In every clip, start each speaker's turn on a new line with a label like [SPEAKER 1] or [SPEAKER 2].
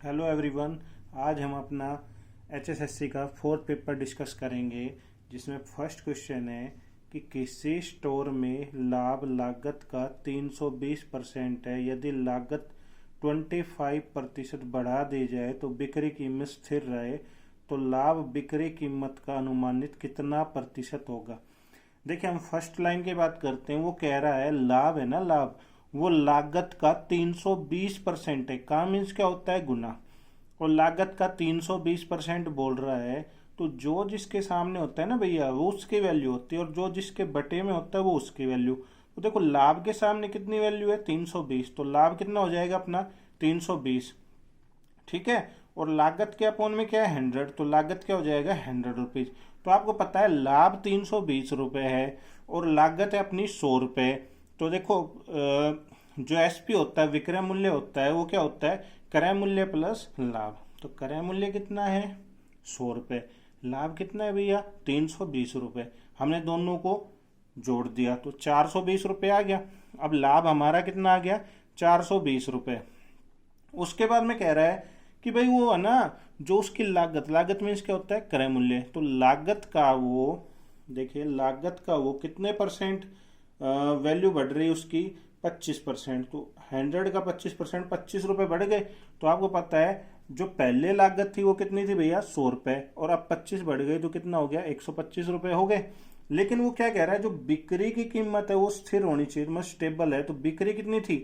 [SPEAKER 1] Hello everyone. आज हम अपना एचएसएससी का फोर्थ पेपर डिस्कस करेंगे, जिसमें फर्स्ट क्वेश्चन है कि किसी स्टोर में लाभ लागत का 320% है। यदि लागत 25% बढ़ा दी जाए तो बिक्री कीमत स्थिर रहे, तो लाभ बिक्री कीमत का अनुमानित कितना प्रतिशत होगा। देखिए, हम फर्स्ट लाइन की बात करते हैं। वो कह रहा है लाभ है ना, लाभ वो लागत का 320% है। का मीन्स क्या होता है, गुना। और लागत का 320% बोल रहा है, तो जो जिसके सामने होता है ना भैया, वो उसकी वैल्यू होती है, और जो जिसके बटे में होता है वो उसकी वैल्यू। तो देखो, लाभ के सामने कितनी वैल्यू है, 320, तो लाभ कितना हो जाएगा अपना 320। ठीक है। और लागत के अपोन में क्या है, 100, तो लागत क्या हो जाएगा, 100 रुपीज। तो आपको पता है लाभ 320 रुपये है और लागत है अपनी 100 रुपये। तो देखो, जो एसपी होता है, विक्रय मूल्य होता है, वो क्या होता है, क्रय मूल्य प्लस लाभ। तो क्रय मूल्य कितना है, 100 रुपये। लाभ कितना है भैया, 320 रुपये। हमने दोनों को जोड़ दिया तो 420 रुपये आ गया। अब लाभ हमारा कितना आ गया, 420 रुपये। उसके बाद में कह रहा है कि भाई वो है ना, जो उसकी लागत, लागत मीन्स क्या होता है, क्रय मूल्य। तो लागत का वो, देखिए लागत का वो कितने परसेंट वैल्यू बढ़ रही है उसकी, 25%। तो 100 का 25%, 25 रुपये बढ़ गए। तो आपको पता है जो पहले लागत थी वो कितनी थी भैया, 100 रुपये, और अब 25 बढ़ गई तो कितना हो गया, 125 रुपये हो गए। लेकिन वो क्या कह रहा है, जो बिक्री की कीमत है वो स्थिर होनी चाहिए, मतलब स्टेबल है। तो बिक्री कितनी थी,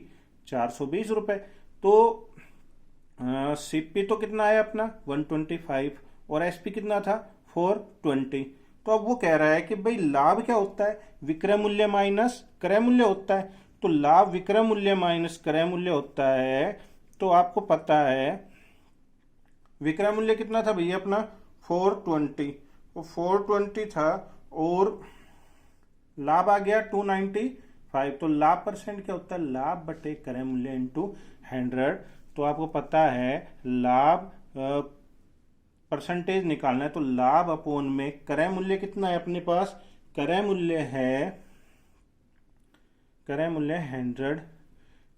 [SPEAKER 1] 420 रुपये। तो सीपी तो कितना है अपना 125, और एसपी कितना था 420। तो अब वो कह रहा है कि भाई लाभ क्या होता है, विक्रय मूल्य माइनस क्रय मूल्य होता है। तो लाभ विक्रय मूल्य माइनस क्रय मूल्य होता है। तो आपको पता है विक्रय मूल्य कितना था भैया अपना 420, वो 420 था, और लाभ आ गया 295। तो लाभ परसेंट क्या होता है, लाभ बटे क्रय मूल्य इंटू 100। तो आपको पता है लाभ परसेंटेज निकालना है, तो लाभ अपोन में क्रय मूल्य कितना है अपने पास, क्रय मूल्य है, क्रय मूल्य 100,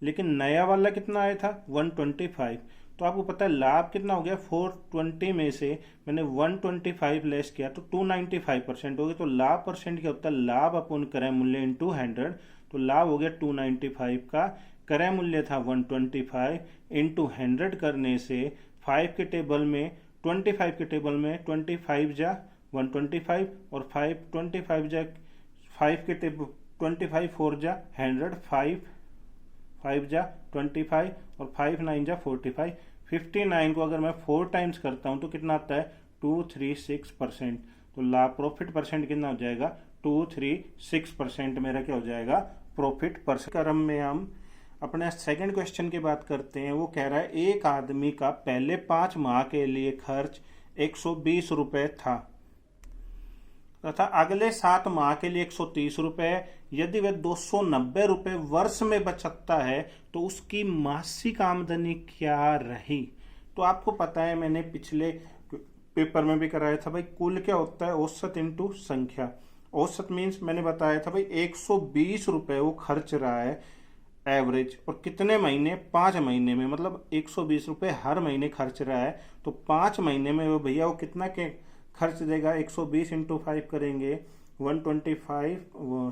[SPEAKER 1] लेकिन नया वाला कितना आया था 125। तो आपको पता है लाभ कितना हो गया, 420 में से मैंने 125 लेस किया तो 295% हो गया। तो लाभ परसेंट क्या होता है, लाभ अपोन क्रय मूल्य इंटू 100। तो लाभ हो गया 295 का, क्रय मूल्य था 125, इंटू 100 करने से 5 के टेबल में, 25 के टेबल में 25 जा 125, और 25 जा 5 के टेबल 25 4 जा 100, 5 जा 25, और 5 9 जा 45। 59 को अगर मैं 4 टाइम्स करता हूं तो कितना आता है, 236%। तो लाभ प्रॉफिट परसेंट कितना हो जाएगा, 236% मेरा क्या हो जाएगा, प्रॉफिट परसेंट। क्रम में हम अपने सेकंड क्वेश्चन की बात करते हैं। वो कह रहा है एक आदमी का पहले 5 माह के लिए खर्च 120 रुपये था तथा अगले 7 माह के लिए 130 रुपये। यदि वह 290 रुपये वर्ष में बचतता है तो उसकी मासिक आमदनी क्या रही। तो आपको पता है, मैंने पिछले पेपर में भी कराया था भाई, कुल क्या होता है, औसत इंटू संख्या। औसत मीन्स मैंने बताया था भाई 120 रुपये वो खर्च रहा है एवरेज, और कितने महीने, 5 महीने में, मतलब 120 रुपये हर महीने खर्च रहा है। तो 5 महीने में वो भैया वो कितना के खर्च देगा, 120 इंटू 5 करेंगे 125,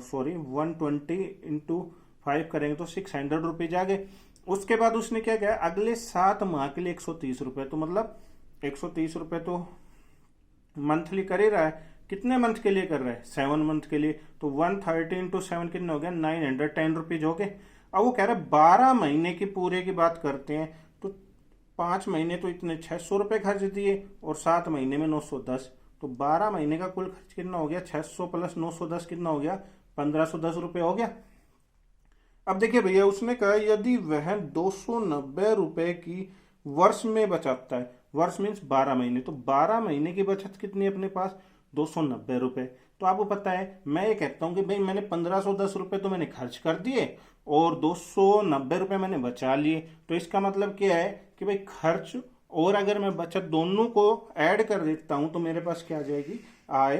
[SPEAKER 1] सॉरी 120 इंटू 5 करेंगे तो 600 रुपीज आ गए। उसके बाद उसने क्या किया, अगले 7 माह के लिए 130 रुपये, तो मतलब 130 रुपये तो मंथली कर ही रहा है। कितने मंथ के लिए कर रहा है, 7 मंथ के लिए। तो 130 इंटू 7 कितने हो गया, 910 रुपीज हो गए। अब वो कह रहा है 12 महीने की पूरे की बात करते हैं, तो 5 महीने तो इतने 600 रुपये खर्च दिए, और 7 महीने में 910। तो 12 महीने का कुल खर्च कितना हो गया, 600 प्लस 910 कितना हो गया, 1510 रुपये हो गया। अब देखिए भैया, उसने कहा यदि वह 290 रुपये की वर्ष में बचाता है, वर्ष मीन्स 12 महीने, तो 12 महीने की बचत कितनी है अपने पास, 290 रुपये। तो आपको पता है, मैं ये कहता हूँ कि भाई मैंने 1510 रुपये तो मैंने खर्च कर दिए, और 290 रुपये मैंने बचा लिए। तो इसका मतलब क्या है कि भाई खर्च और अगर मैं बचत दोनों को ऐड कर देता हूँ तो मेरे पास क्या आ जाएगी, आय।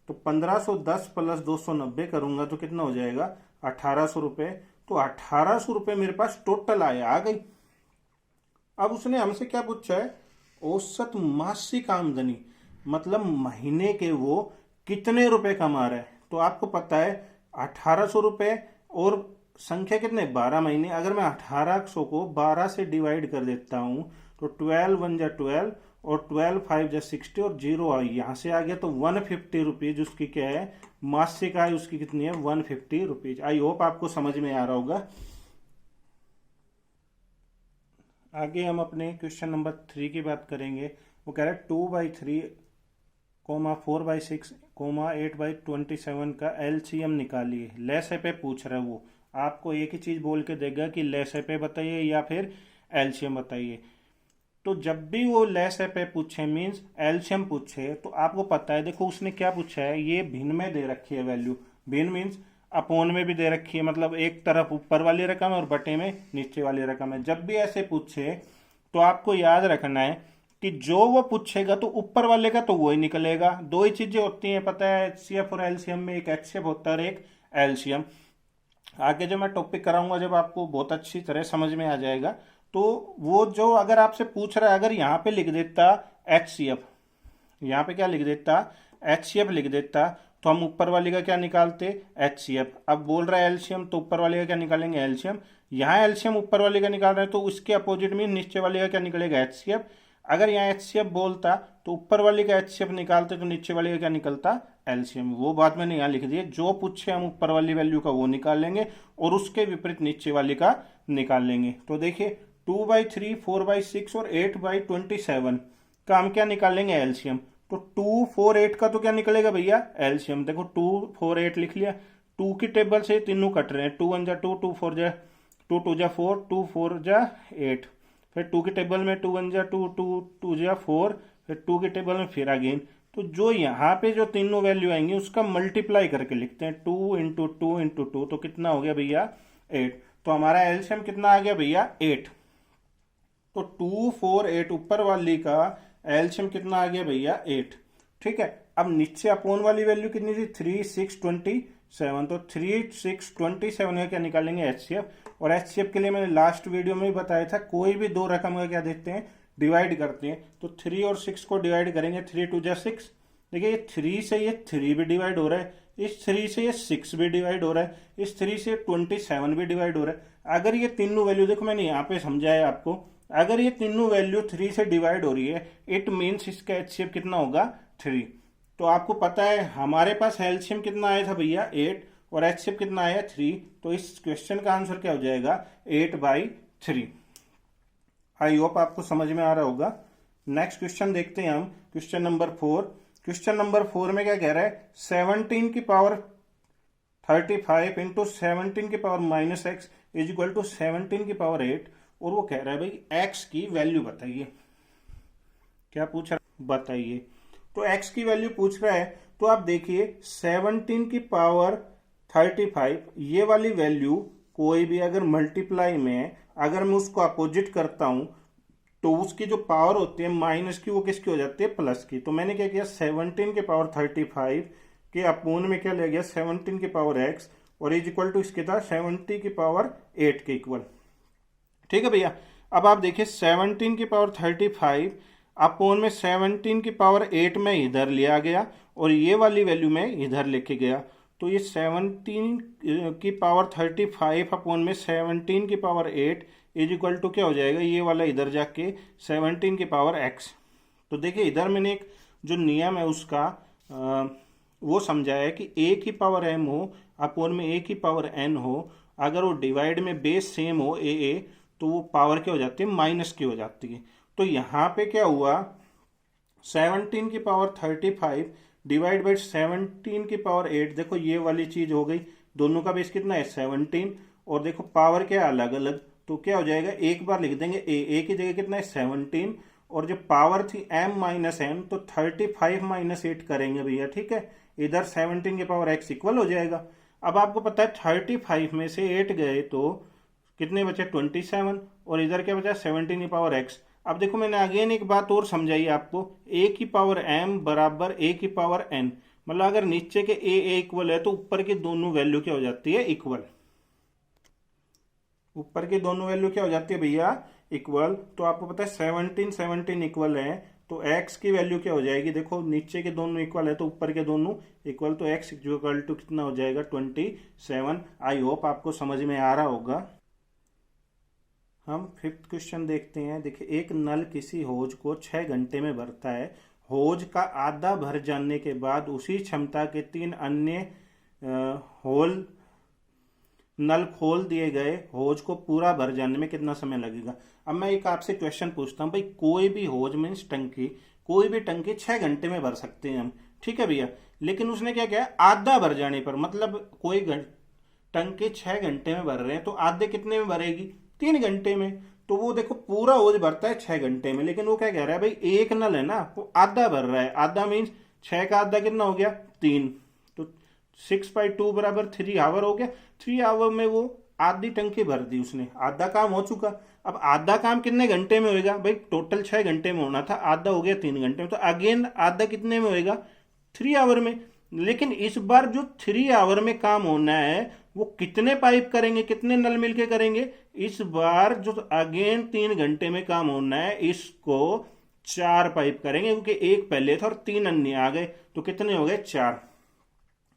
[SPEAKER 1] तो 1510 प्लस 290 करूंगा तो कितना हो जाएगा, 1800 रुपये। तो 1800 रुपये मेरे पास टोटल आय आ गई। अब उसने हमसे क्या पूछा है, औसत मासिक आमदनी, मतलब महीने के वो कितने रुपए कमा रहे हैं। तो आपको पता है 1800 रुपये, और संख्या कितने, 12 महीने। अगर मैं 1800 को 12 से डिवाइड कर देता हूं तो 12 1 जा 12, और 12 5 जा 60, और जीरो यहाँ से आ गया, तो 150 रुपीज उसकी क्या है, मासिक आय उसकी कितनी है, 150 रुपीज। आई होप आपको समझ में आ रहा होगा। आगे हम अपने क्वेश्चन नंबर 3 की बात करेंगे। वो कह रहा है 2/3, 4/6, 8/27 का एलसीएम निकालिए। लेस पे पूछ रहा है वो, आपको एक ही चीज बोल के देगा कि लेस पे बताइए या फिर एलसीएम बताइए। तो जब भी वो लेस पे पूछे मीन्स एलसीएम पूछे, तो आपको पता है, देखो उसने क्या पूछा है, ये भिन्न में दे रखी है वैल्यू। भिन्न मीन्स अपोन में भी दे रखी है, मतलब एक तरफ ऊपर वाली रकम है और बटे में नीचे वाली रकम है। जब भी ऐसे पूछे तो आपको याद रखना है कि जो वो पूछेगा तो ऊपर वाले का तो वो ही निकलेगा। दो ही चीजें होती हैं पता है एचसीएफ और एलसीएम में, एक एचसीएफ होता है और एक एलसीएम। आगे जो मैं टॉपिक कराऊंगा जब आपको बहुत अच्छी तरह समझ में आ जाएगा। तो वो जो अगर आपसे पूछ रहा है, अगर यहाँ पे लिख देता एचसीएफ, यहाँ पे क्या लिख देता, एचसीएफ लिख देता, तो हम ऊपर वाले का क्या निकालते, एचसीएफ। अब बोल रहा है एलसीएम, तो ऊपर वाले का क्या निकालेंगे, एलसीएम। यहाँ एलसीएम ऊपर वाले का निकाल रहे हैं, तो उसके अपोजिट में नीचे वाले का क्या निकलेगा, एचसीएफ। अगर यहाँ एचसीएफ बोलता तो ऊपर वाले का एचसीएफ निकालते, तो नीचे वाले का क्या निकलता, एलसीएम। वो बात मैंने यहाँ लिख दी है, जो पूछे हम ऊपर वाली वैल्यू का वो निकाल लेंगे और उसके विपरीत नीचे वाली का निकाल लेंगे। तो देखिए 2/3, 4/6 और 8/27 का हम क्या निकाल लेंगे, एलसीएम। तो 2 4 8 का तो क्या निकलेगा भैया, एलसीएम। देखो 2 4 8 लिख लिया, 2 की टेबल से तीनों कट रहे हैं, 2 1 जा 2, 2 4 जा 2, 2 जा 4, 2 4 जा 8। फिर 2 की टेबल में 2 1 जा 2, 2 2 जा 4, फिर 2 की टेबल में फिर अगेन। तो जो यहाँ पे जो तीनों वैल्यू आएंगी उसका मल्टीप्लाई करके लिखते हैं, 2 इंटू 2 इंटू 2, तो कितना हो गया भैया, 8। तो हमारा एलसीएम कितना आ गया भैया, 8। तो 2 4 8 ऊपर वाली का एलसीएम कितना आ गया भैया, 8। ठीक है। अब नीचे अपोन वाली वैल्यू कितनी थी, 3 6 27, तो 3 6 27 का क्या निकालेंगे, एचसीएफ। और एचसीएफ के लिए मैंने लास्ट वीडियो में भी बताया था, कोई भी दो रकम का क्या देखते हैं, डिवाइड करते हैं। तो 3 और 6 को डिवाइड करेंगे, 3 2 जा 6। देखिए ये 3 से ये 3 भी डिवाइड हो रहा है, इस 3 से ये 6 भी डिवाइड हो रहा है, इस 3 से 27 भी डिवाइड हो रहा है। अगर ये तीनों वैल्यू, देखो मैंने यहाँ पे समझाया आपको, अगर ये तीनों वैल्यू 3 से डिवाइड हो रही है, इट मीन्स इसका एचसीएफ कितना होगा, 3। तो आपको पता है हमारे पास एलसीएम कितना आया था भैया, 8, और एचसीएफ कितना आया, 3। तो इस क्वेश्चन का आंसर क्या हो जाएगा, 8/3। आई होप आपको समझ में आ रहा होगा। नेक्स्ट क्वेश्चन देखते हैं हम, क्वेश्चन नंबर 4। क्वेश्चन नंबर 4 में क्या कह रहा है, 17 की पावर 35 इंटू 17 की power -x is equal to 17 की पावर 8। और वो कह रहा है भाई x की वैल्यू बताइए। क्या पूछ रहा है, बताइए। तो x की वैल्यू पूछ रहा है, तो आप देखिए 17 की पावर 35, ये वाली वैल्यू कोई भी अगर मल्टीप्लाई में अगर मैं उसको अपोजिट करता हूं तो उसकी जो पावर होती है माइनस की, वो किसकी हो जाती है, प्लस की। तो मैंने क्या किया, 17 के पावर 35 के अपोन में क्या ले गया, 17 की पावर x, और इज इक्वल टू इसके था 70 की पावर 8 के इक्वल। ठीक है भैया। अब आप देखिए 17 की पावर 35 अपोन में 17 की पावर 8 में इधर लिया गया और ये वाली वैल्यू में इधर लेके गया। तो ये 17 की पावर 35 अपोन में 17 की पावर 8 इज इक्वल टू क्या हो जाएगा, ये वाला इधर जाके 17 की पावर x। तो देखिए इधर मैंने एक जो नियम है उसका वो समझाया है कि a की पावर m हो अपोन में a की पावर n हो, अगर वो डिवाइड में बेस सेम हो a तो वो पावर क्या हो जाती है, माइनस की हो जाती है। तो यहाँ पे क्या हुआ, 17 की पावर 35 डिवाइड बाई 17 की पावर 8। देखो ये वाली चीज हो गई, दोनों का बेस कितना है, 17, और देखो पावर क्या है, अलग अलग। तो क्या हो जाएगा, एक बार लिख देंगे a की जगह कितना है, 17, और जो पावर थी m माइनस एम, तो 35 माइनस 8 करेंगे भैया। ठीक है, इधर 17 की पावर x इक्वल हो जाएगा। अब आपको पता है 35 में से 8 गए तो कितने बचे, 27, और इधर क्या बचा, 17 की पावर x। अब देखो मैंने अगेन एक बात और समझाई आपको, a की पावर m बराबर a की पावर n, मतलब अगर नीचे के a इक्वल है तो ऊपर की दोनों वैल्यू क्या हो जाती है, इक्वल। ऊपर की दोनों वैल्यू क्या हो जाती है भैया, इक्वल, तो आपको पता है 17 17 इक्वल है, तो x की वैल्यू क्या हो जाएगी, देखो नीचे के दोनों इक्वल है तो ऊपर के दोनों इक्वल, तो x इक्वल टू कितना हो जाएगा 27। आई होप आपको समझ में आ रहा होगा। हम फिफ्थ क्वेश्चन देखते हैं। देखिए, एक नल किसी होज को 6 घंटे में भरता है। होज का आधा भर जाने के बाद उसी क्षमता के 3 अन्य होल नल खोल दिए गए, होज को पूरा भर जाने में कितना समय लगेगा। अब मैं एक आपसे क्वेश्चन पूछता हूँ भाई, कोई भी होज मीन्स टंकी, कोई भी टंकी 6 घंटे में भर सकते हैं हम, ठीक है भैया, लेकिन उसने क्या किया, आधा भर जाने पर, मतलब कोई टंकी 6 घंटे में भर रहे हैं तो आधे कितने में भरेगी, 3 घंटे में। तो वो देखो पूरा होज भरता है 6 घंटे में, लेकिन वो क्या कह रहा है भाई, एक नल है ना वो आधा भर रहा है, आधा मीन्स 6 का आधा कितना हो गया 3, तो 6/2 बराबर 3 आवर हो गया। 3 आवर में वो आधी टंकी भर दी उसने, आधा काम हो चुका। अब आधा काम कितने घंटे में होएगा भाई, टोटल 6 घंटे में होना था, आधा हो गया 3 घंटे में, तो अगेन आधा कितने में होएगा 3 आवर में। लेकिन इस बार जो 3 आवर में काम होना है वो कितने पाइप करेंगे, कितने नल मिलके करेंगे, इस बार जो अगेन 3 घंटे में काम होना है इसको 4 पाइप करेंगे, क्योंकि एक पहले था और 3 अन्य आ गए, तो कितने हो गए 4।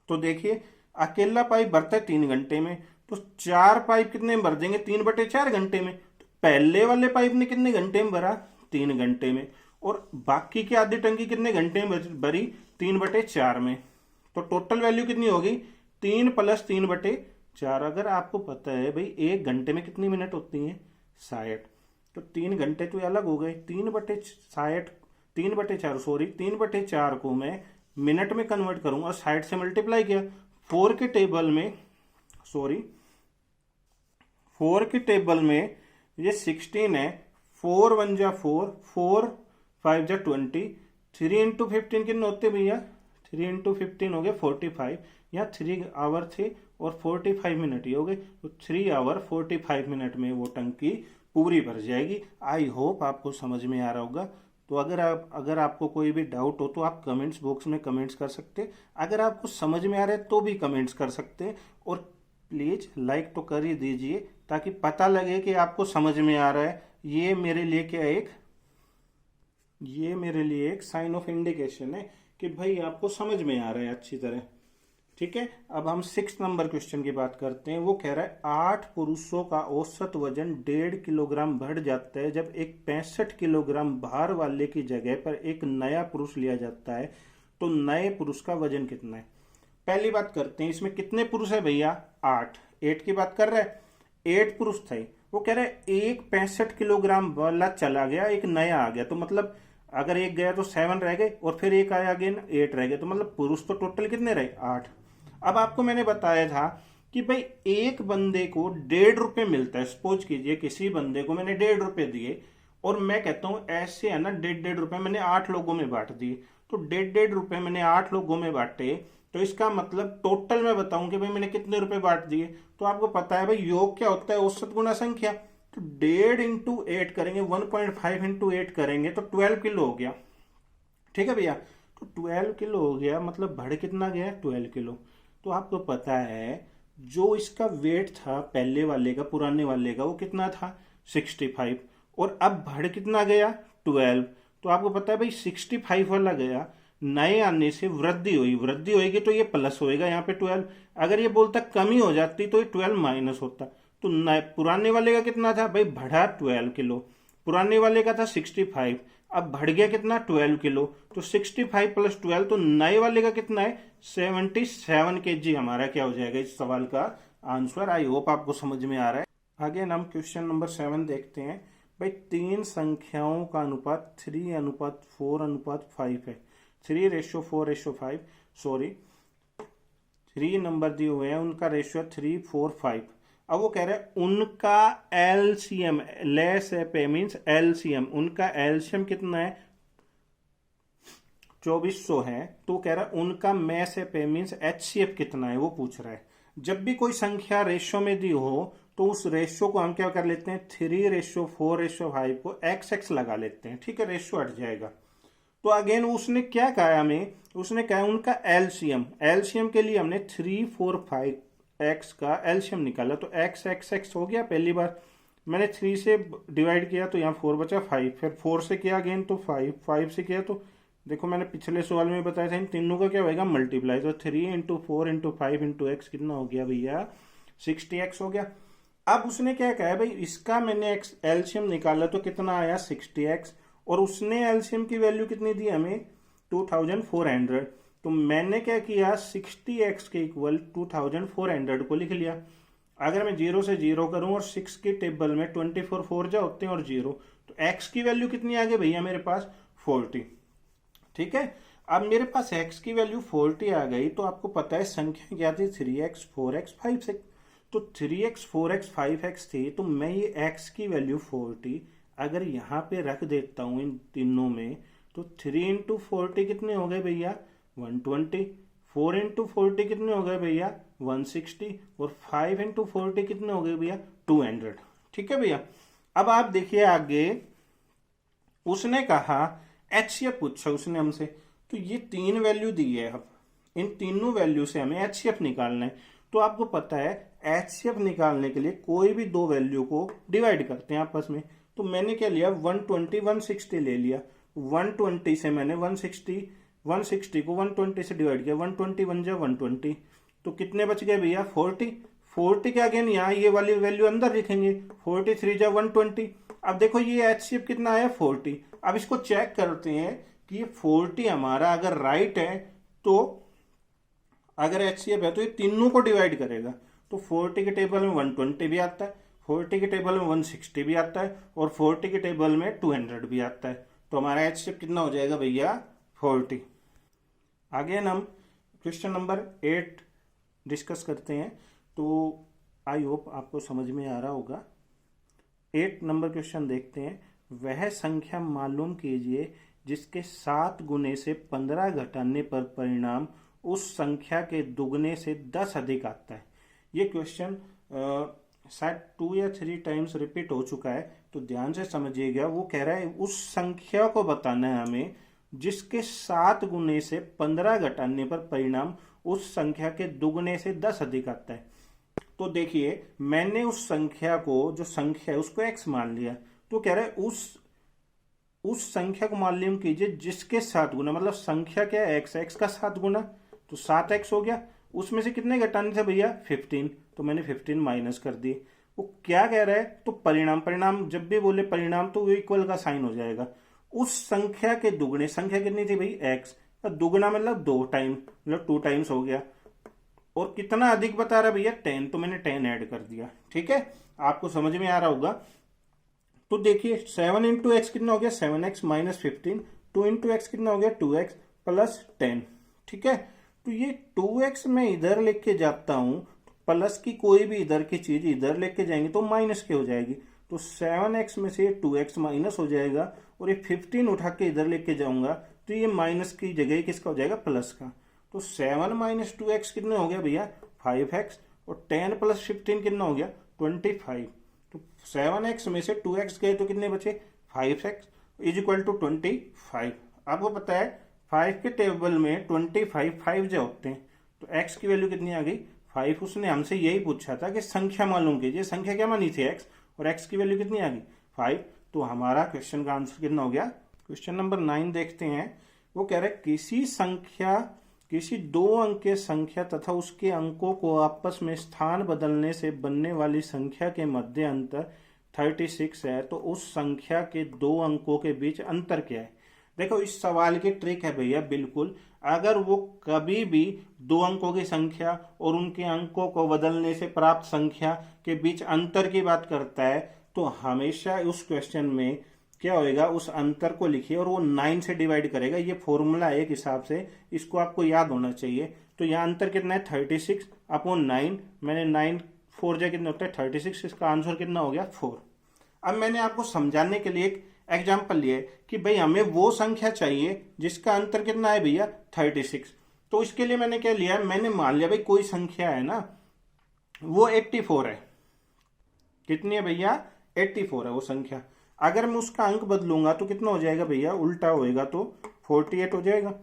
[SPEAKER 1] तो देखिए अकेला पाइप भरता है 3 घंटे में, तो 4 पाइप कितने में भर देंगे, 3/4 घंटे में। तो पहले वाले पाइप ने कितने घंटे में भरा, 3 घंटे में, और बाकी की आधी टंकी कितने घंटे में भरी, 3/4 में। तो टोटल वैल्यू कितनी होगी, 3 + 3/4। अगर आपको पता है भाई 1 घंटे में कितनी मिनट होती हैं 60, तो 3 घंटे तो अलग हो गए, 3/60, 3/4 सॉरी 3/4 को मैं मिनट में कन्वर्ट करूंगा, 60 से मल्टीप्लाई किया। 4 के टेबल में, सॉरी 4 के टेबल में ये 16 है, 4 1 जा 4, 4 5 जा 20, 3 × 15 कितने होते भैया, 3 × 15 हो गए 45, यहाँ 3 आवर थे और 45 मिनट ही हो गए, तो 3 आवर 45 मिनट में वो टंकी पूरी भर जाएगी। आई होप आपको समझ में आ रहा होगा। तो अगर आपको कोई भी डाउट हो तो आप कमेंट्स बॉक्स में कमेंट्स कर सकते हैं, अगर आपको समझ में आ रहा है तो भी कमेंट्स कर सकते हैं, और प्लीज़ लाइक तो कर ही दीजिए ताकि पता लगे कि आपको समझ में आ रहा है। ये मेरे लिए एक साइन ऑफ इंडिकेशन है कि भाई आपको समझ में आ रहा है अच्छी तरह, ठीक है। अब हम 6 नंबर क्वेश्चन की बात करते हैं। वो कह रहा है 8 पुरुषों का औसत वजन 1.5 किलोग्राम बढ़ जाता है जब एक 65 किलोग्राम भार वाले की जगह पर एक नया पुरुष लिया जाता है, तो नए पुरुष का वजन कितना है। पहली बात करते हैं, इसमें कितने पुरुष है भैया, 8 की बात कर रहा है, 8 पुरुष थे। वो कह रहा है एक 65 किलोग्राम वाला चला गया, एक नया आ गया, तो मतलब अगर एक गया तो 7 रह गए और फिर एक आया अगेन 8 रह गए, तो मतलब पुरुष तो टोटल कितने रहे 8। अब आपको मैंने बताया था कि भाई एक बंदे को 1.5 रुपये मिलता है, सपोज कीजिए किसी बंदे को मैंने 1.5 रुपये दिए और मैं कहता हूं ऐसे है ना 1.5 रुपये मैंने 8 लोगों में बांट दिए, तो 1.5 रुपये मैंने 8 लोगों में बांटे, तो इसका मतलब टोटल मैं बताऊं कि भाई मैंने कितने रुपए बांट दिए। तो आपको पता है भाई योग क्या होता है, औसत गुना संख्या, तो 1.5 × 8 करेंगे, 1.5 × 8 करेंगे तो 12 किलो हो गया, ठीक है भैया। तो 12 किलो हो गया, मतलब बढ़ कितना गया 12 किलो। तो आपको पता है जो इसका वेट था पहले वाले का, पुराने वाले का, वो कितना था 65, और अब बढ़ कितना गया 12। तो आपको पता है भाई 65 वाला गया, नए आने से वृद्धि हुई, वृद्धि होगी तो ये प्लस होएगा यहाँ पे 12। अगर ये बोलता कमी हो जाती तो ये 12 माइनस होता। तो नए पुराने वाले का कितना था भाई, बढ़ा 12 किलो, पुराने वाले का था 65, अब बढ़ गया कितना 12 किलो, तो 65 + 12, तो नए वाले का कितना है 77 kg हमारा क्या हो जाएगा इस सवाल का आंसर। आई होप आपको समझ में आ रहा है। आगे हम क्वेश्चन नंबर 7 देखते हैं। भाई 3 संख्याओं का अनुपात 3:4:5 है, 3:4:5, सॉरी 3 नंबर दिए हुए हैं, उनका रेशियो 3:4:5। अब वो कह रहे हैं उनका एलसीएम, लेस पे मीन्स एलसीएम, उनका एलसीएम कितना है 2400 है, तो कह रहा है उनका मैस पे मीन्स एचसीएफ कितना है, वो पूछ रहा है। जब भी कोई संख्या रेशियो में दी हो तो उस रेशियो को हम क्या कर लेते हैं, 3:4:5 को x लगा लेते हैं, ठीक है, रेशियो हट जाएगा। तो अगेन उसने क्या कहा हमें, उसने कहा उनका एलसीएम, एलसीएम के लिए हमने 3 4 5 x का एलसीएम निकाला, तो x हो गया पहली बार, मैंने 3 से डिवाइड किया तो यहाँ 4 बचा, 5, फिर 4 से किया अगेन तो 5, 5 से किया तो देखो मैंने पिछले सवाल में बताया था इन तीनों का क्या होगा मल्टीप्लाई, तो 3 × 4 × 5 × x कितना हो गया भैया 60x हो गया। अब उसने क्या कहा है भाई, इसका मैंने एलसीएम निकाला तो कितना आया 60x, और उसने एलसीएम की वैल्यू कितनी दी हमें 2400। तो मैंने क्या किया 60x के इक्वल 2400 को लिख लिया। अगर मैं 0 से 0 करूं और 6 की टेबल में 24 4 जा होते हैं और 0, तो x की वैल्यू कितनी आ गई भैया मेरे पास 40। ठीक है, अब मेरे पास x की वैल्यू 40 आ गई, तो आपको पता है संख्या क्या थी 3x 4x 5x, तो 3x 4x 5x थी, तो मैं ये x की वैल्यू 40 अगर यहाँ पे रख देता हूँ इन तीनों में, तो 3 × 40 कितने हो गए भैया 120, 4 × 40 कितने हो गए भैया 160, और 5 × 40 कितने हो गए भैया 200। ठीक है भैया, अब आप देखिए आगे उसने कहा एचसीएफ पूछा उसने हमसे, तो ये 3 वैल्यू दी है, अब इन तीनों वैल्यू से हमें एचसीएफ निकालना है। तो आपको पता है एचसीएफ निकालने के लिए कोई भी दो वैल्यू को डिवाइड करते हैं आपस में, तो मैंने क्या लिया 120 160 ले लिया, 120 से मैंने 160 को 120 से डिवाइड किया, 121 जा 120, तो कितने बच गए भैया 40 के अगेन यहाँ ये वाली वैल्यू अंदर लिखेंगे, 43 जा 120। अब देखो ये एचसीएफ कितना आया 40। अब इसको चेक करते हैं कि ये 40 हमारा अगर राइट है, तो अगर एचसीएफ है तो ये तीनों को डिवाइड करेगा, तो 40 के टेबल में 120 भी आता है, 40 के टेबल में 160 भी आता है, और 40 के टेबल में 200 भी आता है, तो हमारा एचसीएफ कितना हो जाएगा भैया 40। आगे हम क्वेश्चन नंबर 8 डिस्कस करते हैं, तो आई होप आपको समझ में आ रहा होगा। 8 नंबर क्वेश्चन देखते हैं। वह संख्या मालूम कीजिए जिसके 7 गुने से 15 घटाने पर परिणाम उस संख्या के दुगने से 10 अधिक आता है। ये क्वेश्चन शायद 2 या 3 टाइम्स रिपीट हो चुका है, तो ध्यान से समझिएगा। वो कह रहा है उस संख्या को बताना है हमें जिसके 7 गुने से 15 घटाने पर परिणाम उस संख्या के दुगने से 10 अधिक आता है। तो देखिए मैंने उस संख्या को, जो संख्या है उसको x मान लिया, तो कह रहा है उस संख्या को मालूम कीजिए जिसके 7 गुना, मतलब संख्या क्या है x का 7 गुना, तो 7x हो गया। उसमें से कितने घटाने थे भैया 15, तो मैंने 15 माइनस कर दिए। वो क्या कह रहा है, तो परिणाम जब भी बोले परिणाम तो वो इक्वल का साइन हो जाएगा। उस संख्या के दुगने, संख्या कितनी थी भाई x, दुगना मतलब 2 टाइम, मतलब 2 टाइम्स हो गया, और कितना अधिक बता रहा भैया 10, तो मैंने 10 ऐड कर दिया। ठीक है, आपको समझ में आ रहा होगा। तो देखिए 7 × x कितना हो गया 7x माइनस 15, 2 × x कितना हो गया 2x प्लस 10। ठीक है, तो ये 2x मैं इधर लेके जाता हूं, प्लस की कोई भी इधर की चीज इधर लेके जाएंगे तो माइनस की हो जाएगी, तो 7x में से 2x माइनस हो जाएगा, और ये 15 उठा के इधर लेके जाऊंगा तो ये माइनस की जगह किसका हो जाएगा प्लस का। तो 7 माइनस 2x कितना हो गया भैया 5x, और 10 प्लस 15 कितना हो गया 25। तो 7x में से 2x गए तो कितने बचे 5x इज इक्वल टू 25। आपको पता है 5 के टेबल में 25 5 जो होते हैं, तो x की वैल्यू कितनी आ गई 5। उसने हमसे यही पूछा था कि संख्या मालूम कीजिए, संख्या क्या मानी थी x, और x की वैल्यू कितनी आ गई 5। तो हमारा क्वेश्चन का आंसर कितना हो गया। क्वेश्चन नंबर 9 देखते हैं। वो कह रहे किसी 2 अंक के संख्या तथा उसके अंकों को आपस में स्थान बदलने से बनने वाली संख्या के मध्य अंतर 36 है, तो उस संख्या के 2 अंकों के बीच अंतर क्या है। देखो इस सवाल की ट्रिक है भैया, बिल्कुल अगर वो कभी भी 2 अंकों की संख्या और उनके अंकों को बदलने से प्राप्त संख्या के बीच अंतर की बात करता है, तो हमेशा उस क्वेश्चन में क्या होएगा, उस अंतर को लिखिए और वो 9 से डिवाइड करेगा। ये फॉर्मूला है एक हिसाब से, इसको आपको याद होना चाहिए। तो यहाँ अंतर कितना है 36 अपॉन 9, मैंने 9 4 जा कितना होता है 36, इसका आंसर कितना हो गया 4। अब मैंने आपको समझाने के लिए एक एग्जाम्पल लिया है कि भाई हमें वो संख्या चाहिए जिसका अंतर कितना है भैया 36। तो इसके लिए मैंने क्या लिया, मैंने मान लिया भाई कोई संख्या है ना वो 84 है। कितनी है भैया 84 है वो संख्या। अगर मैं उसका अंक बदलूंगा तो कितना हो जाएगा भैया, उल्टा होएगा तो 48 हो जाएगा।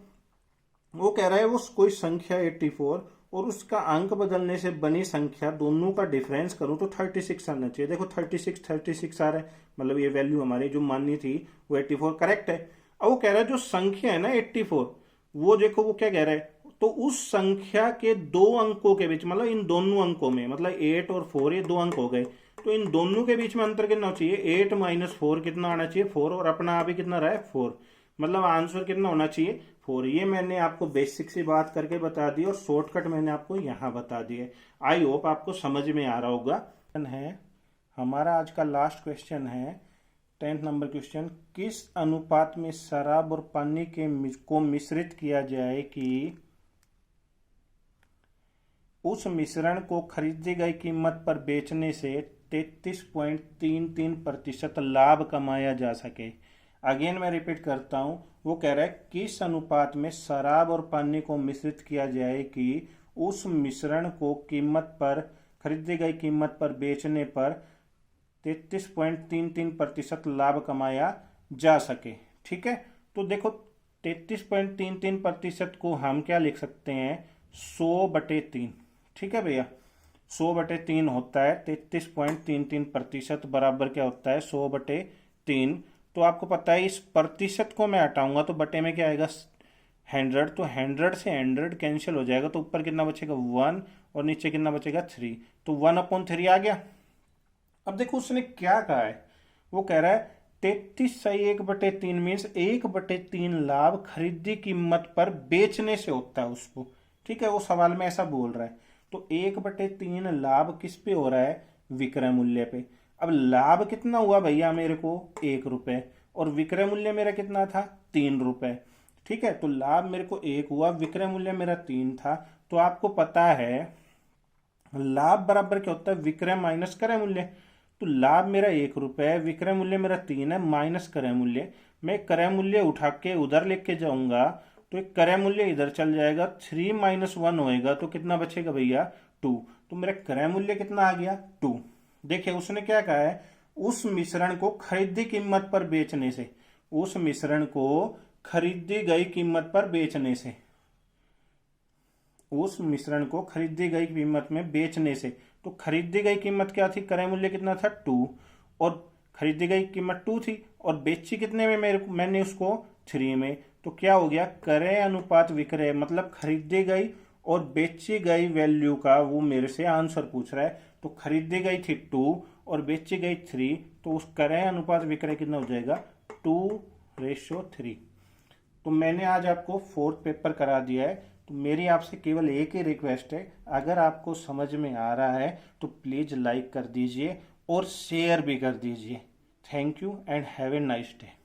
[SPEAKER 1] वो कह रहा है वो कोई संख्या 84 और उसका अंक बदलने से बनी संख्या दोनों का डिफरेंस करूं तो 36 आना चाहिए। देखो 36 आ रहा है, मतलब ये वैल्यू हमारी जो माननी थी वो 84 करेक्ट है। अब वो कह रहा है जो संख्या है ना 84, वो देखो वो क्या कह रहा है, तो उस संख्या के दो अंकों के बीच, मतलब इन दोनों अंकों में, मतलब 8 और 4 ये दो अंक हो गए, तो इन दोनों के बीच में अंतर कितना चाहिए, 8 माइनस 4 कितना आना चाहिए 4, और अपना अभी कितना रहा है 4, मतलब आंसर कितना होना चाहिए 4। ये मैंने आपको बेसिक सी बात करके बता दी और शॉर्टकट मैंने आपको यहाँ बता दिए। आई होप आपको समझ में आ रहा होगा। है हमारा आज का लास्ट क्वेश्चन है 10th नंबर क्वेश्चन, किस अनुपात में शराब और पानी को मिश्रित किया जाए कि उस मिश्रण को खरीदी गई कीमत पर बेचने से 33.33% लाभ कमाया जा सके। अगेन मैं रिपीट करता हूं, वो कह रहा है किस अनुपात में शराब और पानी को मिश्रित किया जाए कि उस मिश्रण को खरीदी गई कीमत पर बेचने पर 33.33% लाभ कमाया जा सके। ठीक है, तो देखो 33.33% को हम क्या लिख सकते हैं, 100/3। ठीक है भैया, 100/3 होता है 33.33% बराबर क्या होता है 100/3। तो आपको पता है इस प्रतिशत को मैं हटाऊंगा तो बटे में क्या आएगा 100, तो 100 से 100 कैंसिल हो जाएगा, तो ऊपर कितना बचेगा 1 और नीचे कितना बचेगा 3, तो 1/3 आ गया। अब देखो उसने क्या कहा है, वो कह रहा है 33 सही 1/3 मीन्स 1/3 लाभ खरीदी कीमत पर बेचने से होता है उसको। ठीक है, वो सवाल में ऐसा बोल रहा है, तो 1/3 लाभ किस पे हो रहा है, विक्रय मूल्य पे। अब लाभ कितना हुआ भैया मेरे को 1 रुपए, और विक्रय मूल्य मेरा कितना था 3 रुपए। ठीक है, तो लाभ मेरे को 1 हुआ, विक्रय मूल्य मेरा 3 था। तो आपको पता है लाभ बराबर क्या होता है, विक्रय माइनस क्रय मूल्य। तो लाभ मेरा 1 रुपए, विक्रय मूल्य मेरा 3 है, माइनस क्रय मूल्य। मैं क्रय मूल्य उठा के उधर लेके जाऊंगा तो एक क्रय मूल्य इधर चल जाएगा, 3 - 1 होएगा तो कितना बचेगा भैया 2। तो मेरा क्रय मूल्य कितना आ गया 2। देखिए उसने क्या कहा है, उस मिश्रण को खरीदी कीमत पर बेचने से, उस मिश्रण को खरीदी गई कीमत पर बेचने से, उस मिश्रण को खरीदी गई कीमत में बेचने से। तो खरीदी गई कीमत क्या थी, क्रय मूल्य कितना था 2, और खरीदी गई कीमत 2 थी, और बेची कितने में मैंने उसको 3 में। तो क्या हो गया, क्रय अनुपात विक्रय, मतलब खरीदी गई और बेची गई वैल्यू का वो मेरे से आंसर पूछ रहा है। तो खरीदी गई थी 2 और बेची गई 3, तो उस क्रय अनुपात विक्रय कितना हो जाएगा 2:3। तो मैंने आज आपको 4th पेपर करा दिया है। तो मेरी आपसे केवल एक ही रिक्वेस्ट है, अगर आपको समझ में आ रहा है तो प्लीज़ लाइक कर दीजिए और शेयर भी कर दीजिए। Thank you and have a nice day.